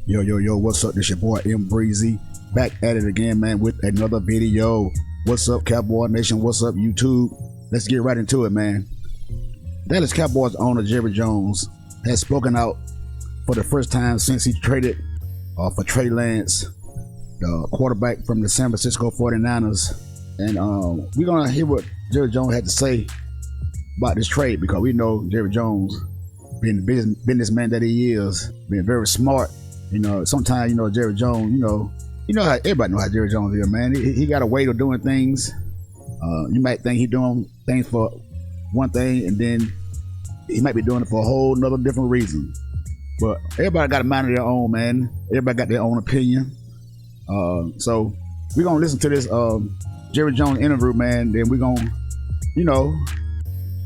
Yo, yo, yo, what's up? This your boy M Breezy, back at it again, man, with another video. What's up, Cowboy Nation? What's up, YouTube? Let's get right into it, man. Dallas Cowboys owner Jerry Jones has spoken out for the first time since he traded for Trey Lance, the quarterback from the San Francisco 49ers. And we're going to hear what Jerry Jones had to say about this trade, because we know Jerry Jones, being the businessman that he is, being very smart. You know, sometimes, you know, Jerry Jones, you know how everybody know how Jerry Jones is, man. He got a way of doing things. You might think he's doing things for one thing, and then he might be doing it for a whole nother different reason. But everybody got a mind of their own, man. Everybody got their own opinion. So we're gonna listen to this Jerry Jones interview, man. Then we're gonna, you know,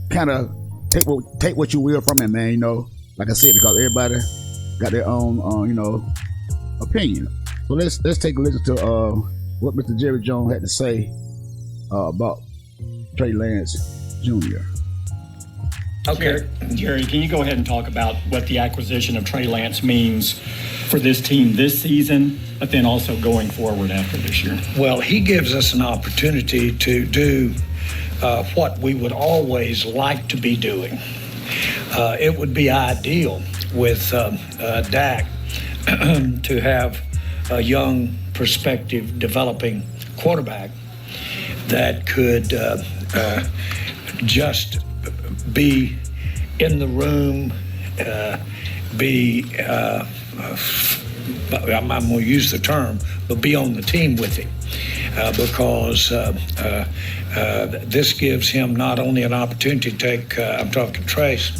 kind of take what you will from it, man. You know, like I said, because everybody got their own, you know, opinion. So let's take a listen to what Mr. Jerry Jones had to say about Trey Lance Jr. Okay, Jerry, can you go ahead and talk about what the acquisition of Trey Lance means for this team this season, but then also going forward after this year? Well, he gives us an opportunity to do what we would always like to be doing. It would be ideal with Dak to have a young, prospective, developing quarterback that could just be in the room, I'm going to use the term, but be on the team with him, because this gives him not only an opportunity to take, I'm talking Trace,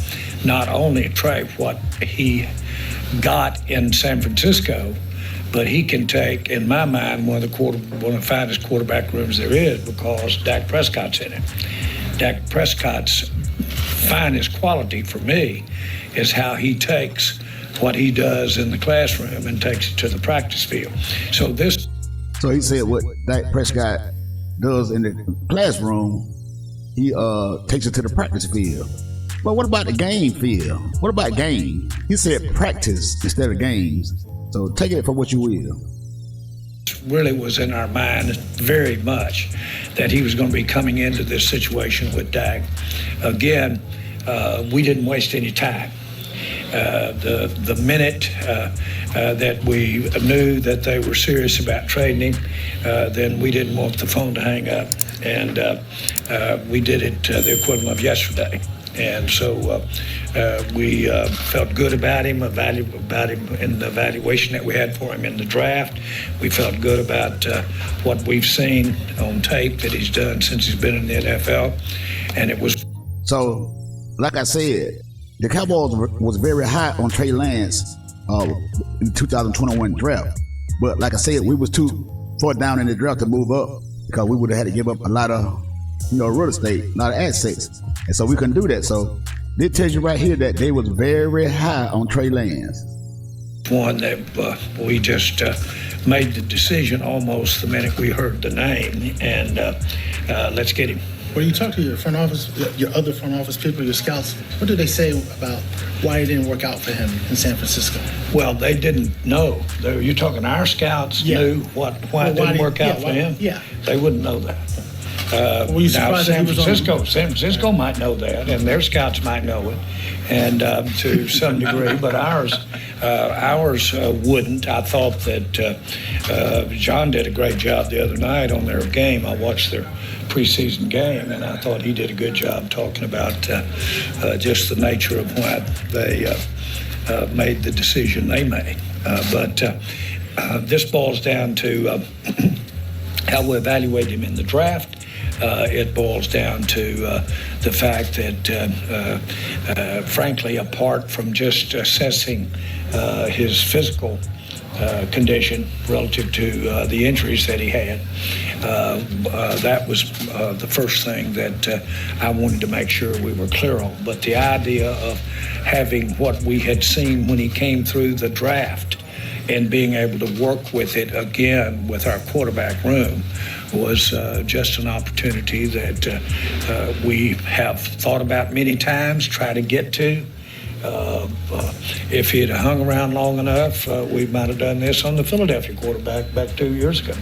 not only Trey, what he got in San Francisco, but he can take, in my mind, one of the finest quarterback rooms there is, because Dak Prescott's in it. Dak Prescott's finest quality for me is how he takes what he does in the classroom and takes it to the practice field. So he said what Dak Prescott does in the classroom, he takes it to the practice field. But what about the game field? What about game? He said practice instead of games. So take it for what you will. Really was in our mind very much that he was going to be coming into this situation with Dak. Again, we didn't waste any time. The minute that we knew that they were serious about trading him, then we didn't want the phone to hang up, and we did it the equivalent of yesterday. And so we felt good about him in the evaluation that we had for him in the draft. We felt good about what we've seen on tape that he's done since he's been in the NFL. And it was... So, like I said, the Cowboys was very high on Trey Lance in the 2021 draft. But like I said, we was too far down in the draft to move up, because we would have had to give up a lot of, you know, real estate, a lot of assets. And so we couldn't do that. So it tells you right here that they was very high on Trey Lance. One that we just made the decision almost the minute we heard the name, and let's get him. When you talk to your front office, your other front office people, your scouts, what do they say about why it didn't work out for him in San Francisco? Well, they didn't know. You're talking our scouts knew why it didn't work out for him? Yeah. They wouldn't know that. Were you surprised San that he was San Francisco might know that, and their scouts might know it, and to some degree, but ours wouldn't. I thought that John did a great job the other night on their game. I watched their preseason game, and I thought he did a good job talking about just the nature of why they made the decision they made. But this boils down to how we evaluate him in the draft. It boils down to the fact that, frankly, apart from just assessing his physical condition relative to the injuries that he had, that was the first thing that I wanted to make sure we were clear on. But the idea of having what we had seen when he came through the draft and being able to work with it again with our quarterback room was just an opportunity that we have thought about many times, try to get to, If he had hung around long enough, we might have done this on the Philadelphia quarterback back 2 years ago.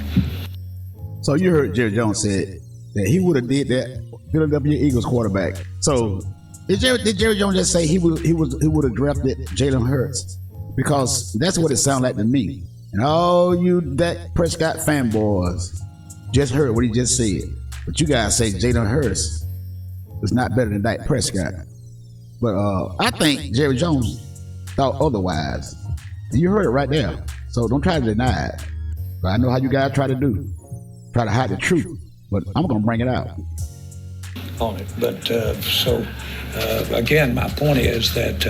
So you heard Jerry Jones said that he would have did that Philadelphia Eagles quarterback. So did Jerry Jones just say he would have drafted Jalen Hurts? Because that's what it sounded like to me. And all you Dak Prescott fanboys just heard what he just said. But you guys say Jalen Hurts is not better than Dak Prescott. But I think Jerry Jones thought otherwise. And you heard it right there. So don't try to deny it. But I know how you guys try to do. Try to hide the truth. But I'm going to bring it out. On it. But again, my point is that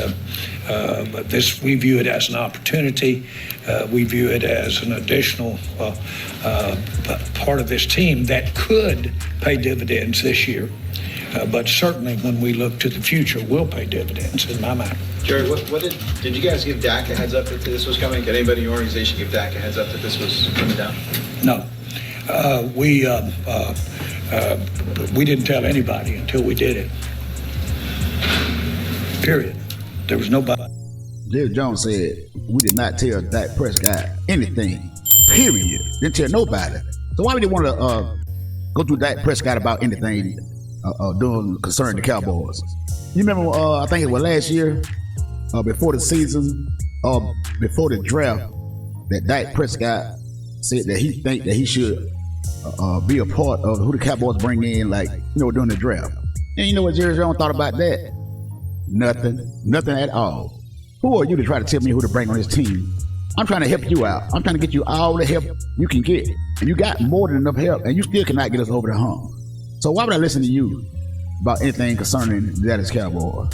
we view it as an opportunity. We view it as an additional part of this team that could pay dividends this year. But certainly when we look to the future, will pay dividends in my mind. Jerry, what did you guys give Dak a heads up that this was coming? Did anybody in your organization give Dak a heads up that this was coming down? No. We didn't tell anybody until we did it. Period. There was nobody. Jerry Jones said we did not tell Dak Prescott anything. Period. Didn't tell nobody. So why would they want to go through Dak Prescott about anything doing concerning the Cowboys? You remember? I think it was last year, before the season, before the draft, that Dak Prescott said that he think that he should be a part of who the Cowboys bring in, like, during the draft. And you know what Jerry Jones thought about that? Nothing at all. Who are you to try to tell me who to bring on this team? I'm trying to help you out. I'm trying to get you all the help you can get. And you got more than enough help, and you still cannot get us over the hump. So why would I listen to you about anything concerning the Dallas Cowboys?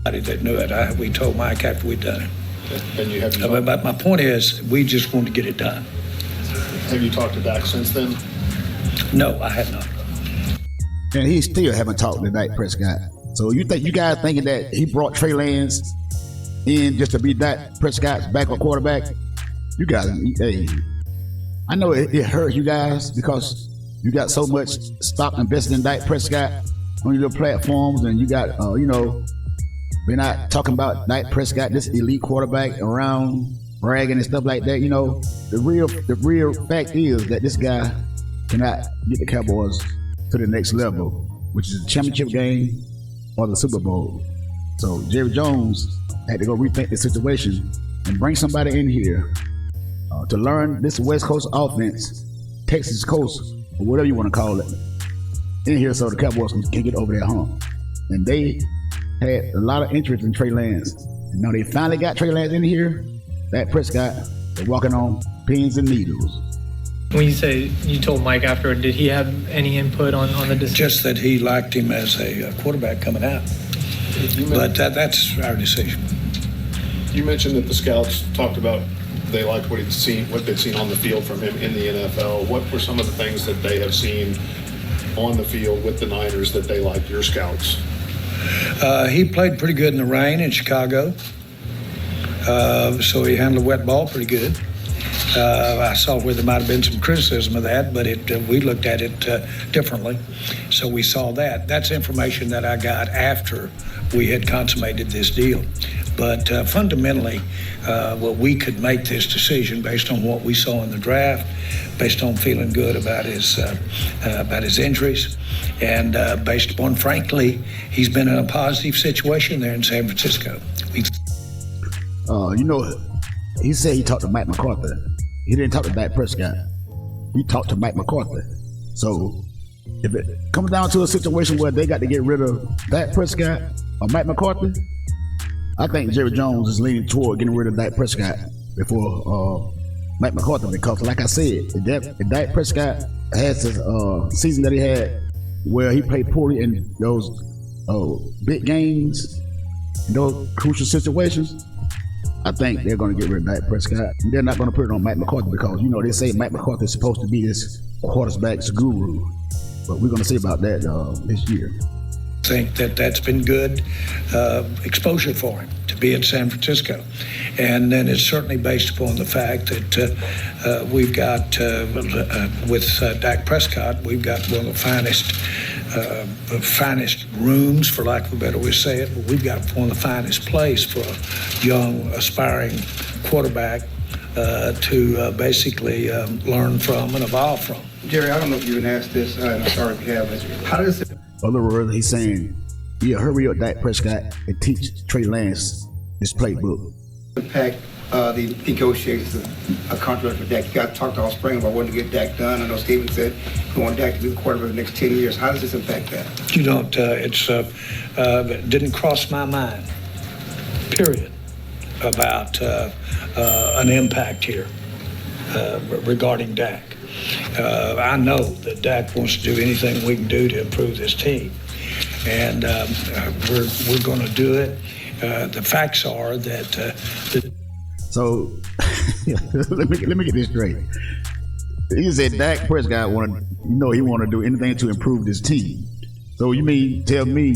That knew it. We told Mike after we'd done it. And you have But my point is, we just wanted to get it done. Have you talked to Dak since then? No, I have not. And he still haven't talked to Dak Prescott. So you guys thinking that he brought Trey Lance in just to be Dak Prescott's backup quarterback? You guys, hey, I know it hurts you guys because you got so much stock invested in Dak Prescott on your platforms, and you got, we're not talking about Dak Prescott, this elite quarterback around bragging and stuff like that. The real fact is that this guy cannot get the Cowboys to the next level, which is the championship game or the Super Bowl. So Jerry Jones had to go rethink the situation and bring somebody in here to learn this West Coast offense, Texas Coast, or whatever you want to call it, in here so the Cowboys can get over that hump. And they had a lot of interest in Trey Lance. And now they finally got Trey Lance in here. Dak Prescott is walking on pins and needles. When you say you told Mike afterward, did he have any input on the decision? Just that he liked him as a quarterback coming out. But that's our decision. You mentioned that the scouts talked about they liked what they'd seen on the field from him in the NFL. What were some of the things that they have seen on the field with the Niners that they liked, your scouts? He played pretty good in the rain in Chicago. So he handled a wet ball pretty good. I saw where there might have been some criticism of that, but we looked at it differently. So we saw that. That's information that I got after we had consummated this deal. But fundamentally, we could make this decision based on what we saw in the draft, based on feeling good about his injuries, and based upon, frankly, he's been in a positive situation there in San Francisco. He said he talked to Mike McCarthy. He didn't talk to Dak Prescott. He talked to Mike McCarthy. So if it comes down to a situation where they got to get rid of Dak Prescott or Mike McCarthy, I think Jerry Jones is leaning toward getting rid of Dak Prescott before Mike McCarthy, because like I said, if Dak Prescott has his season that he had where he played poorly in those big games, in those crucial situations, I think they're going to get rid of Dak Prescott. They're not going to put it on Mike McCarthy because, they say Mike McCarthy is supposed to be this quarterback's guru. But we're going to see about that this year. I think that's been good exposure for him to be in San Francisco. And then it's certainly based upon the fact that we've got, with Dak Prescott, we've got one of the finest the finest rooms, for lack of a better way to say it, but we've got one of the finest places for a young, aspiring quarterback to basically learn from and evolve from. Jerry, I don't know if you can ask this, I'm sorry if you have, but how does it... In other words, he's saying, yeah, hurry up, Dak Prescott, and teach Trey Lance this playbook. impact the negotiations of a contract with Dak? You guys talked all spring about wanting to get Dak done. I know Steven said we want Dak to be the quarterback for the next 10 years. How does this impact that? You don't, it didn't cross my mind, period, about an impact here regarding Dak. I know that Dak wants to do anything we can do to improve this team, and we're going to do it. The facts are that. So let me get this straight. He said Dak Prescott he want to do anything to improve this team. So you mean tell me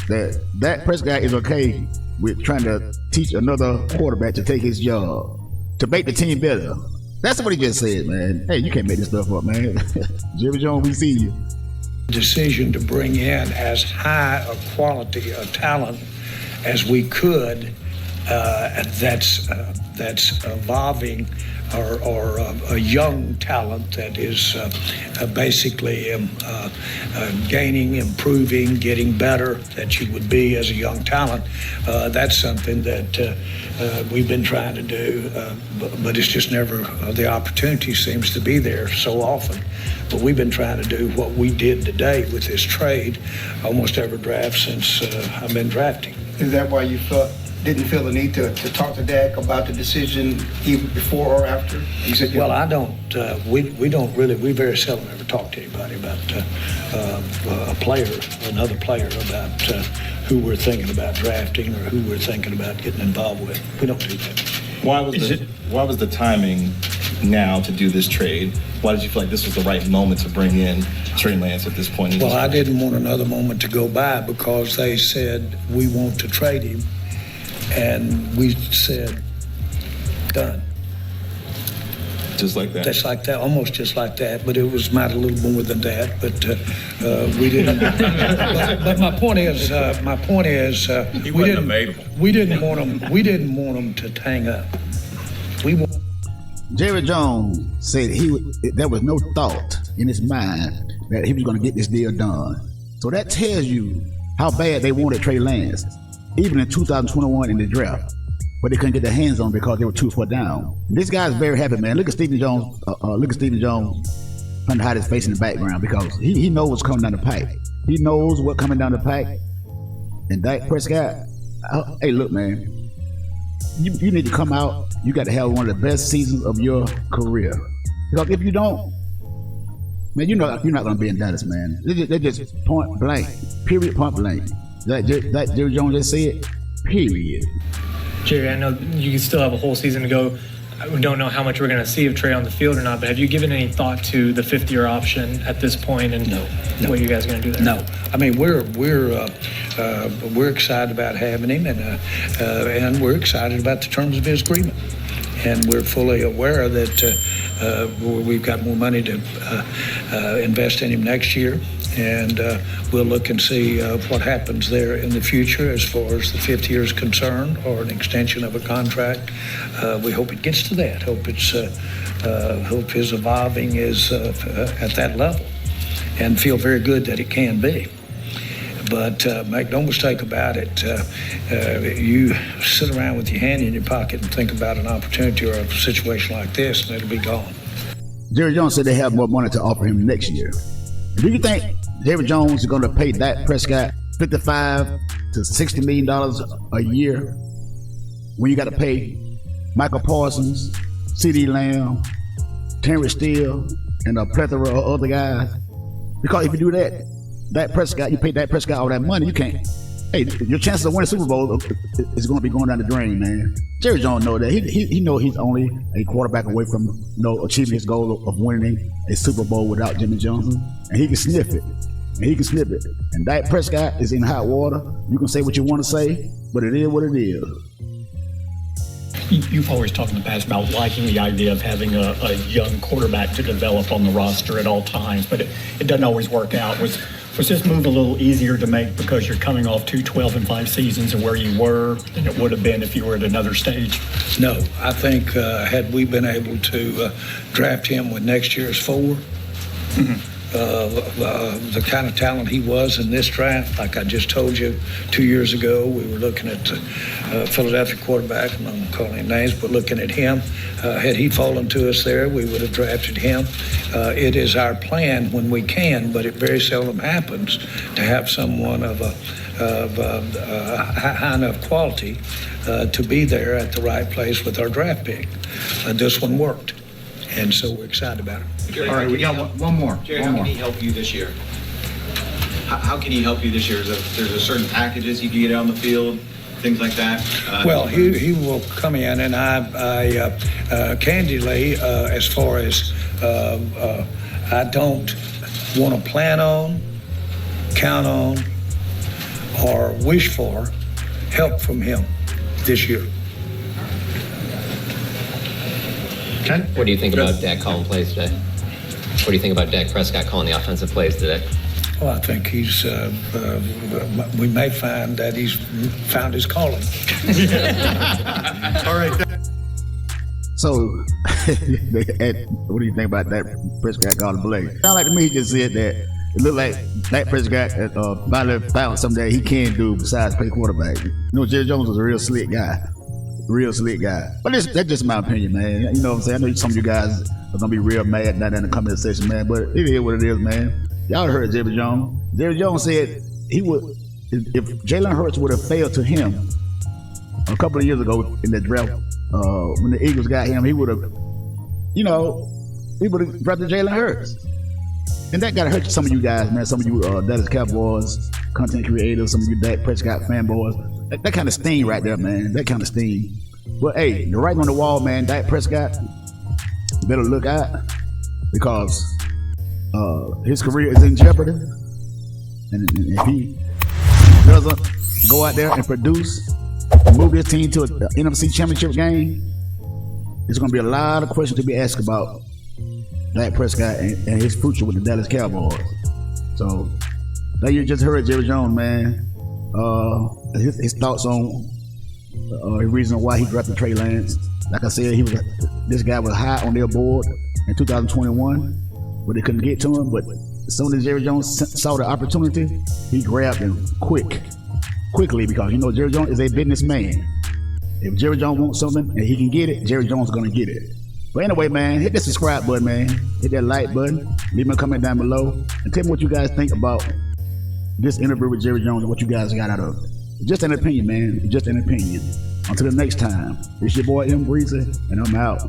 that Dak Prescott is okay with trying to teach another quarterback to take his job to make the team better? That's what he just said, man. Hey, you can't make this stuff up, man. Jerry Jones, we see you. Decision to bring in as high a quality of talent as we could, that's evolving, or a young talent that is basically gaining, improving, getting better, that you would be as a young talent. That's something that we've been trying to do, but it's just never, the opportunity seems to be there so often. But we've been trying to do what we did today with this trade almost every draft since I've been drafting. Is that why you didn't feel the need to talk to Dak about the decision either before or after? You said well, I don't. We don't really. We very seldom ever talk to anybody about another player, about who we're thinking about drafting or who we're thinking about getting involved with. We don't do that. Why was the timing now to do this trade? Why did you feel like this was the right moment to bring in Trey Lance at this point? Well, I didn't want another moment to go by because they said we want to trade him. And we said, done. Just like that? Just like that, almost just like that, but it was might a little more than that, but we didn't. but my point is, he wasn't available. We didn't want him to hang up. Jerry Jones said there was no thought in his mind that he was going to get this deal done. So that tells you how bad they wanted Trey Lance. Even in 2021 in the draft, but they couldn't get their hands on because they were too far down. This guy's very happy, man. Look at Stephen Jones. Trying to hide his face in the background because he knows what's coming down the pipe. He knows what's coming down the pipe. And Dak Prescott, hey, look, man. You need to come out. You got to have one of the best seasons of your career. Because if you don't, man, you're not going to be in Dallas, man. They're just point blank, period, point blank. That Jerry Jones just said, period. Jerry, I know you still have a whole season to go. I don't know how much we're going to see of Trey on the field or not, but have you given any thought to the fifth-year option at this point and what you guys are going to do there? No. I mean, we're excited about having him, and we're excited about the terms of his agreement. And we're fully aware that we've got more money to invest in him next year. And we'll look and see what happens there in the future as far as the fifth year is concerned, or an extension of a contract. We hope it gets to that. Hope his evolving is at that level, and feel very good that it can be. But make no mistake about it, you sit around with your hand in your pocket and think about an opportunity or a situation like this, and it'll be gone. Jerry Jones said they have more money to offer him next year. Do you think Jerry Jones is going to pay Dak Prescott $55 to $60 million a year when you got to pay Michael Parsons, C.D. Lamb, Terrence Steele, and a plethora of other guys? Because if you do that, you pay Dak Prescott all that money, you can't. Hey, your chances of winning Super Bowl is going to be going down the drain, man. Jerry Jones knows that. He knows he's only a quarterback away from achieving his goal of winning a Super Bowl without Jimmy Johnson, and he can sniff it. And Dak Prescott is in hot water. You can say what you want to say, but it is what it is. You've always talked in the past about liking the idea of having a young quarterback to develop on the roster at all times, but it doesn't always work out. Was Was this move a little easier to make because you're coming off 2 12-5 seasons and where you were than it would have been if you were at another stage? No, I think had we been able to draft him with next year's 4, the kind of talent he was in this draft, like I just told you 2 years ago, we were looking at Philadelphia quarterback, I'm not going to call him names, but looking at him. Had he fallen to us there, we would have drafted him. It is our plan when we can, but it very seldom happens to have someone of high enough quality to be there at the right place with our draft pick. This one worked, and so we're excited about it. Jerry, All right, we got one more. Jerry, One how more. can he help you this year? How can he help you this year? There's a certain packages he can get on the field, things like that. Well, he will come in, and I candidly, as far as I don't want to plan on, count on, or wish for help from him this year. Okay. What do you think about Dak calling plays today? What do you think about Dak Prescott calling the offensive plays today? Well, I think he's. We may find that he's found his calling. All right. So, what do you think about that Prescott calling play? Sound like to me he just said that it looked like that Prescott finally found something that he can do besides play quarterback. You know, Jerry Jones was a real slick guy. But that's just my opinion, man. You know what I'm saying? I know some of you guys are gonna be real mad down in the comment section, man. But it is what it is, man. Y'all heard Jerry Jones. Jerry Jones said he would, if Jalen Hurts would have failed to him a couple of years ago in the draft, when the Eagles got him, he would have drafted Jalen Hurts. And that gotta hurt some of you guys, man. Some of you Dallas Cowboys content creators, some of you Dak Prescott fanboys. That kind of sting right there, man. That kind of sting. But hey, the writing on the wall, man. Dak Prescott, you better look out because his career is in jeopardy. And if he doesn't go out there and produce, and move this team to an NFC Championship game, there's going to be a lot of questions to be asked about Dak Prescott and his future with the Dallas Cowboys. So, now you just heard Jerry Jones, man. His thoughts on the reason why he drafted Trey Lance. Like I said, this guy was high on their board in 2021, but they couldn't get to him. But as soon as Jerry Jones saw the opportunity, he grabbed him quickly because you know Jerry Jones is a businessman. If Jerry Jones wants something and he can get it, Jerry Jones is gonna get it. But anyway, man, hit that subscribe button, man. Hit that like button. Leave me a comment down below and tell me what you guys think about this interview with Jerry Jones and what you guys got out of it. It's just an opinion, man. It's just an opinion. Until the next time, it's your boy M Breezy, and I'm out.